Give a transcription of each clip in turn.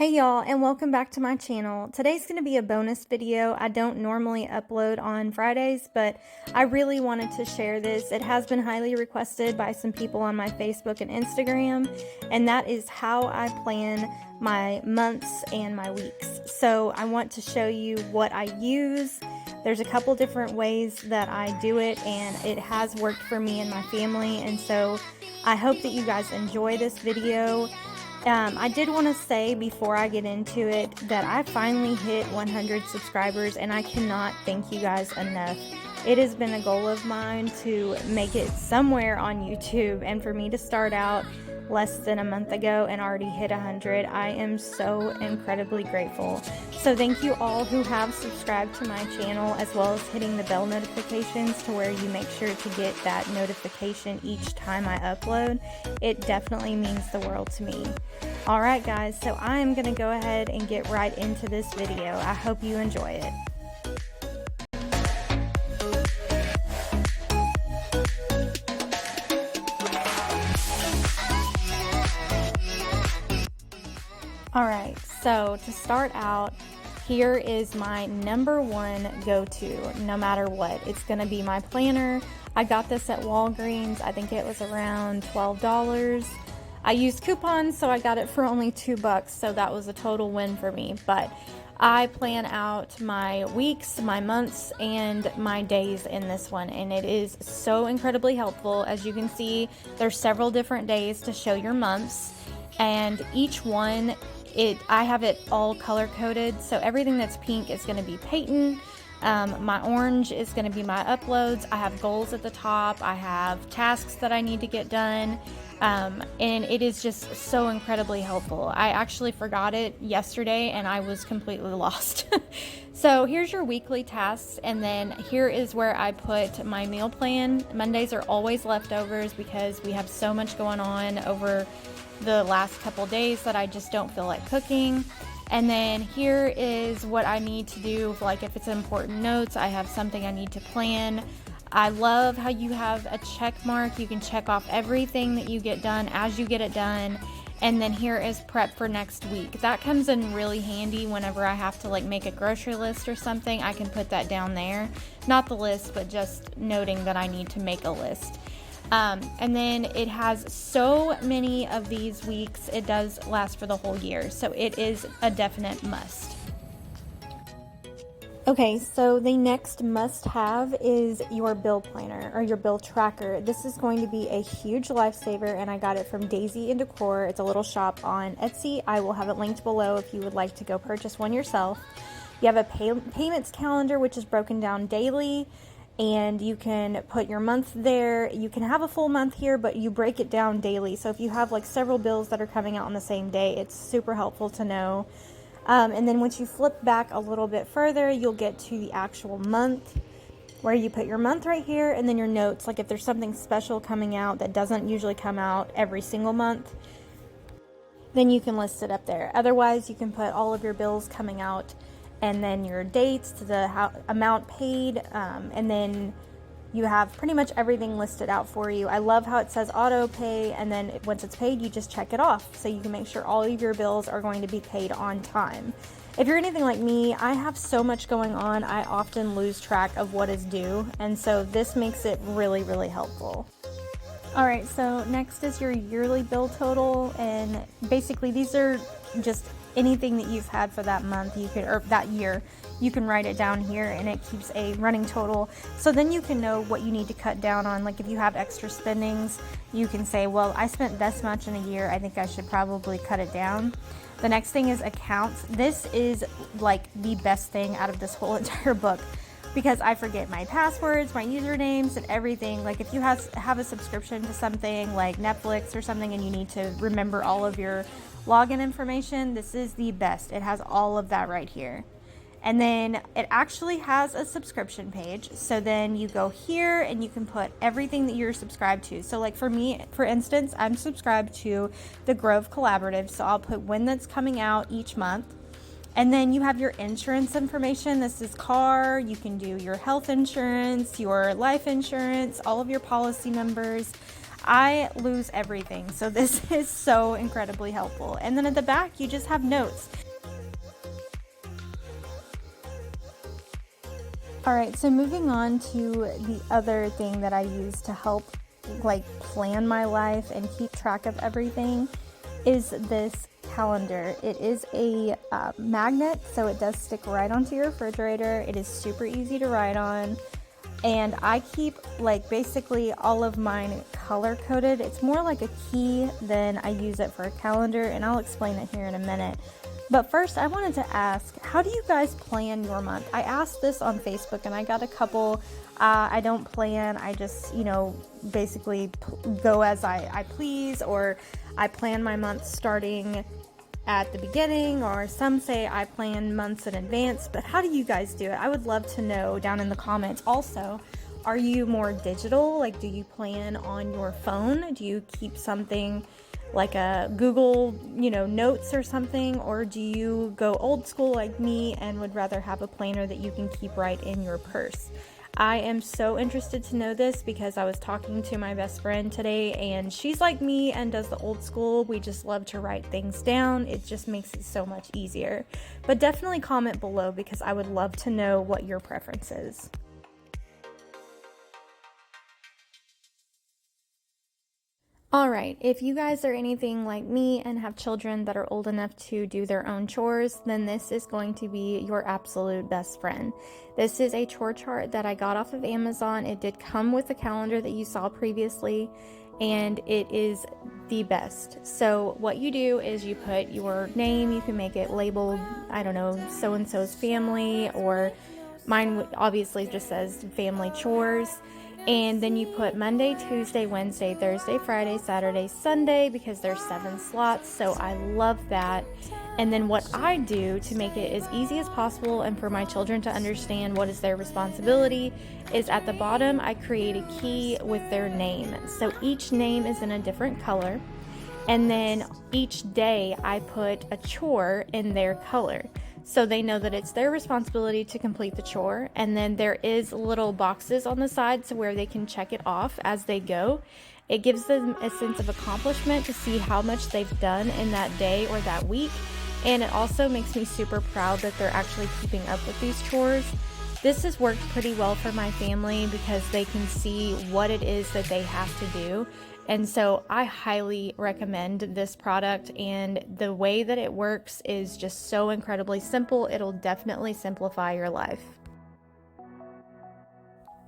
Hey y'all, and welcome back to my channel. Today's going to be a bonus video. I don't normally upload on Fridays, but I really wanted to share this. It has been highly requested by some people on my Facebook and Instagram, and that is how I plan my months and my weeks. So I want to show you what I use. There's a couple different ways that I do it, and it has worked for me and my family, and so I hope that you guys enjoy this video. I did want to say before I get into it that I finally hit 100 subscribers, and I cannot thank you guys enough. It has been a goal of mine to make it somewhere on YouTube, and for me to start out less than a month ago and already hit 100, I am so incredibly grateful. So thank you all who have subscribed to my channel, as well as hitting the bell notifications to where you make sure to get that notification each time I upload. It definitely means the world to me. Alright guys, so I am going to go ahead and get right into this video. I hope you enjoy it. Alright, so to start out, here is my number one go-to, no matter what. It's going to be my planner. I got this at Walgreens. I think it was around $12. I used coupons, so I got it for only $2, so that was a total win for me. But I plan out my weeks, my months, and my days in this one, and it is so incredibly helpful. As you can see, there's several different days to show your months, and each one, I have it all color coded. So everything that's pink is going to be Peyton. My orange is going to be my uploads. I have goals at the top. I have tasks that I need to get done. And it is just so incredibly helpful. I actually forgot it yesterday and I was completely lost. So here's your weekly tasks, and then here is where I put my meal plan. Mondays are always leftovers because we have so much going on over the last couple days that I just don't feel like cooking. And then here is what I need to do, like if it's important notes, I have something I need to plan. I love how you have a check mark. You can check off everything that you get done as you get it done. And then here is prep for next week. That comes in really handy whenever I have to like make a grocery list or something. I can put that down there. Not the list, but just noting that I need to make a list. And then it has so many of these weeks. It does last for the whole year, so it is a definite must. Okay, so the next must-have is your bill planner or your bill tracker. This is going to be a huge lifesaver, and I got it from Daisy and Decor. It's a little shop on Etsy. I will have it linked below if you would like to go purchase one yourself. You have a payments calendar, which is broken down daily, and you can put your month there. You can have a full month here, but you break it down daily. So if you have like several bills that are coming out on the same day, it's super helpful to know. And then once you flip back a little bit further, you'll get to the actual month where you put your month right here, and then your notes. Like if there's something special coming out that doesn't usually come out every single month, then you can list it up there. Otherwise, you can put all of your bills coming out, and then your dates, the amount paid, and then you have pretty much everything listed out for you. I love how it says auto pay, and then once it's paid, you just check it off, so you can make sure all of your bills are going to be paid on time. If you're anything like me, I have so much going on, I often lose track of what is due, and so this makes it really, really helpful. Alright, so next is your yearly bill total, and basically these are just anything that you've had for that month, or that year. You can write it down here, and it keeps a running total. So then you can know what you need to cut down on. Like if you have extra spendings, you can say, well, I spent this much in a year, I think I should probably cut it down. The next thing is accounts. This is like the best thing out of this whole entire book, because I forget my passwords, my usernames, and everything. Like if you have a subscription to something like Netflix or something, and you need to remember all of your login information, this is the best. It has all of that right here. And then it actually has a subscription page. So then you go here and you can put everything that you're subscribed to. So like for me, for instance, I'm subscribed to the Grove Collaborative. So I'll put when that's coming out each month. And then you have your insurance information. This is car. You can do your health insurance, your life insurance, all of your policy numbers. I lose everything, so this is so incredibly helpful. And then at the back, you just have notes. All right, so moving on to the other thing that I use to help like plan my life and keep track of everything is this calendar. It is a magnet, so it does stick right onto your refrigerator. It is super easy to write on, and I keep like basically all of mine color coded. It's more like a key than I use it for a calendar, and I'll explain it here in a minute. But first, I wanted to ask, how do you guys plan your month? I asked this on Facebook and I got a couple. I don't plan, I just, basically go as I please, or I plan my month starting at the beginning, or some say I plan months in advance. But how do you guys do it? I would love to know down in the comments. Also, are you more digital? Like, do you plan on your phone? Do you keep something like a Google, notes or something? Or do you go old school like me and would rather have a planner that you can keep right in your purse? I am so interested to know this because I was talking to my best friend today and she's like me and does the old school. We just love to write things down. It just makes it so much easier. But definitely comment below because I would love to know what your preference is. Alright, if you guys are anything like me and have children that are old enough to do their own chores, then this is going to be your absolute best friend. This is a chore chart that I got off of Amazon. It did come with the calendar that you saw previously, and it is the best. So what you do is you put your name, you can make it labeled, I don't know, so-and-so's family, or mine obviously just says family chores. And then you put Monday, Tuesday, Wednesday, Thursday, Friday, Saturday, Sunday, because there's 7 slots, so I love that. And then what I do to make it as easy as possible and for my children to understand what is their responsibility is at the bottom I create a key with their name. So each name is in a different color, and then each day I put a chore in their color. So they know that it's their responsibility to complete the chore, and then there is little boxes on the side so where they can check it off as they go. It gives them a sense of accomplishment to see how much they've done in that day or that week, and it also makes me super proud that they're actually keeping up with these chores. This has worked pretty well for my family because they can see what it is that they have to do. And so I highly recommend this product, and the way that it works is just so incredibly simple. It'll definitely simplify your life.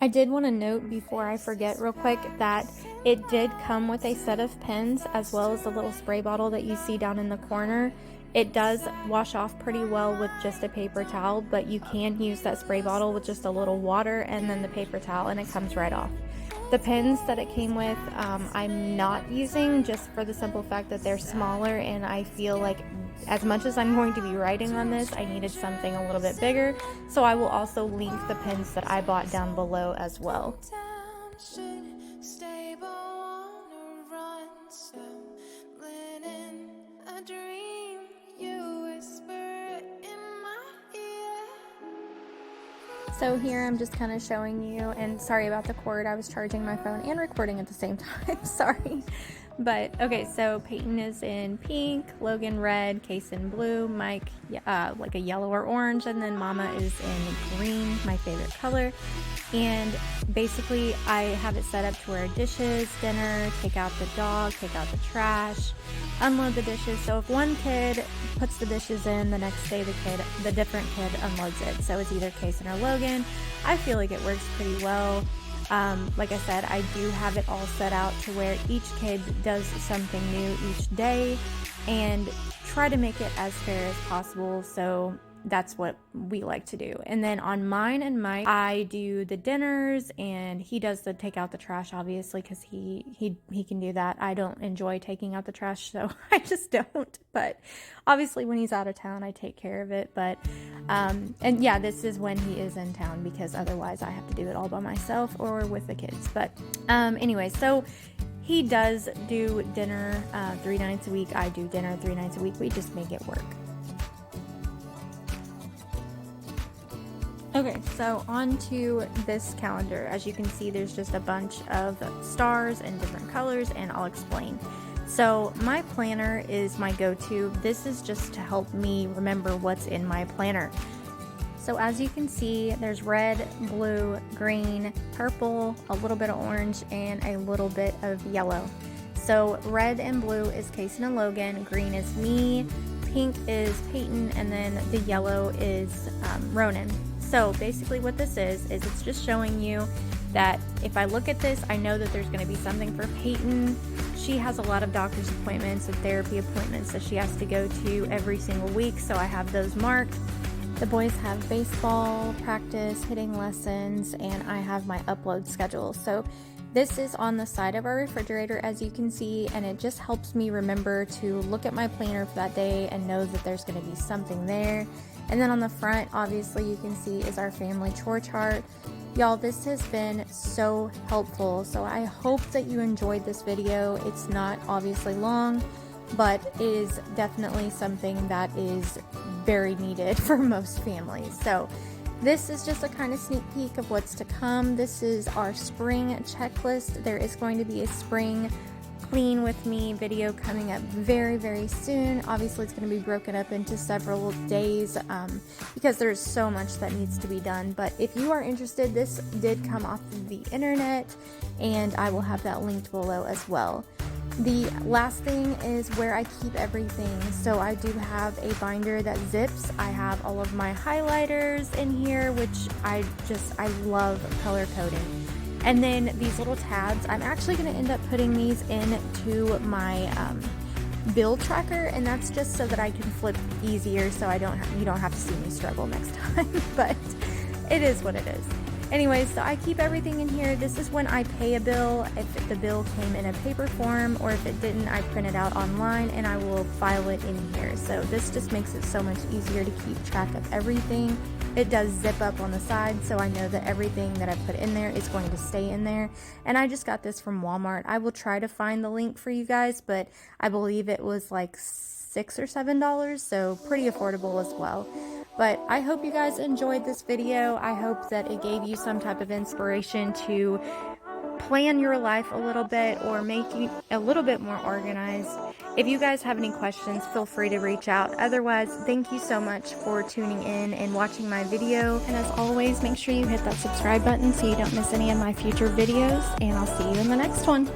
I did want to note before I forget real quick that it did come with a set of pens as well as the little spray bottle that you see down in the corner. It does wash off pretty well with just a paper towel, but you can use that spray bottle with just a little water and then the paper towel, and it comes right off. The pens that it came with, I'm not using just for the simple fact that they're smaller, and I feel like as much as I'm going to be writing on this, I needed something a little bit bigger. So I will also link the pens that I bought down below as well. So here I'm just kind of showing you, and sorry about the cord, I was charging my phone and recording at the same time, sorry. But okay, so Peyton is in pink, Logan red, Case in blue, Mike like a yellow or orange, and then Mama is in green, my favorite color. And basically I have it set up to where dishes, dinner, take out the dog, take out the trash, unload the dishes. So if one kid puts the dishes in, the next day the different kid unloads it. So it's either Kason or Logan. I feel like it works pretty well. Like I said, I do have it all set out to where each kid does something new each day and try to make it as fair as possible. So that's what we like to do. And then on mine and Mike, I do the dinners, and he does the take out the trash, obviously, because he can do that. I don't enjoy taking out the trash, so I just don't. But obviously when he's out of town, I take care of it. But and yeah, this is when he is in town, because otherwise I have to do it all by myself or with the kids. But anyway, so he does do dinner 3 nights a week. I do dinner 3 nights a week. We just make it work. Okay, so on to this calendar. As you can see, there's just a bunch of stars in different colors, and I'll explain. So my planner is my go-to. This is just to help me remember what's in my planner. So as you can see, there's red, blue, green, purple, a little bit of orange, and a little bit of yellow. So red and blue is Kason and Logan, green is me, pink is Peyton, and then the yellow is Ronan. So basically what this is it's just showing you that if I look at this, I know that there's going to be something for Peyton. She has a lot of doctor's appointments and therapy appointments that she has to go to every single week, so I have those marked. The boys have baseball practice, hitting lessons, and I have my upload schedule. So this is on the side of our refrigerator, as you can see, and it just helps me remember to look at my planner for that day and know that there's going to be something there. And then on the front, obviously you can see, is our family chore chart. Y'all, this has been so helpful. So I hope that you enjoyed this video. It's not obviously long, but it is definitely something that is very needed for most families. So this is just a kind of sneak peek of what's to come. This is our spring checklist. There is going to be a spring clean with me video coming up very, very soon. Obviously it's going to be broken up into several days because there's so much that needs to be done. But if you are interested, this did come off of the internet, and I will have that linked below as well. The last thing is where I keep everything. So I do have a binder that zips. I have all of my highlighters in here, which I love color coding. And then these little tabs, I'm actually going to end up putting these into my bill tracker, and that's just so that I can flip easier, so you don't have to see me struggle next time. But it is what it is. Anyways, so I keep everything in here. This is when I pay a bill. If the bill came in a paper form, or if it didn't, I print it out online and I will file it in here. So this just makes it so much easier to keep track of everything. It does zip up on the side, so I know that everything that I put in there is going to stay in there. And I just got this from Walmart. I will try to find the link for you guys, but I believe it was like $6 or $7, so pretty affordable as well. But I hope you guys enjoyed this video. I hope that it gave you some type of inspiration to plan your life a little bit, or make you a little bit more organized. If you guys have any questions, feel free to reach out. Otherwise, thank you so much for tuning in and watching my video. And as always, make sure you hit that subscribe button so you don't miss any of my future videos. And I'll see you in the next one.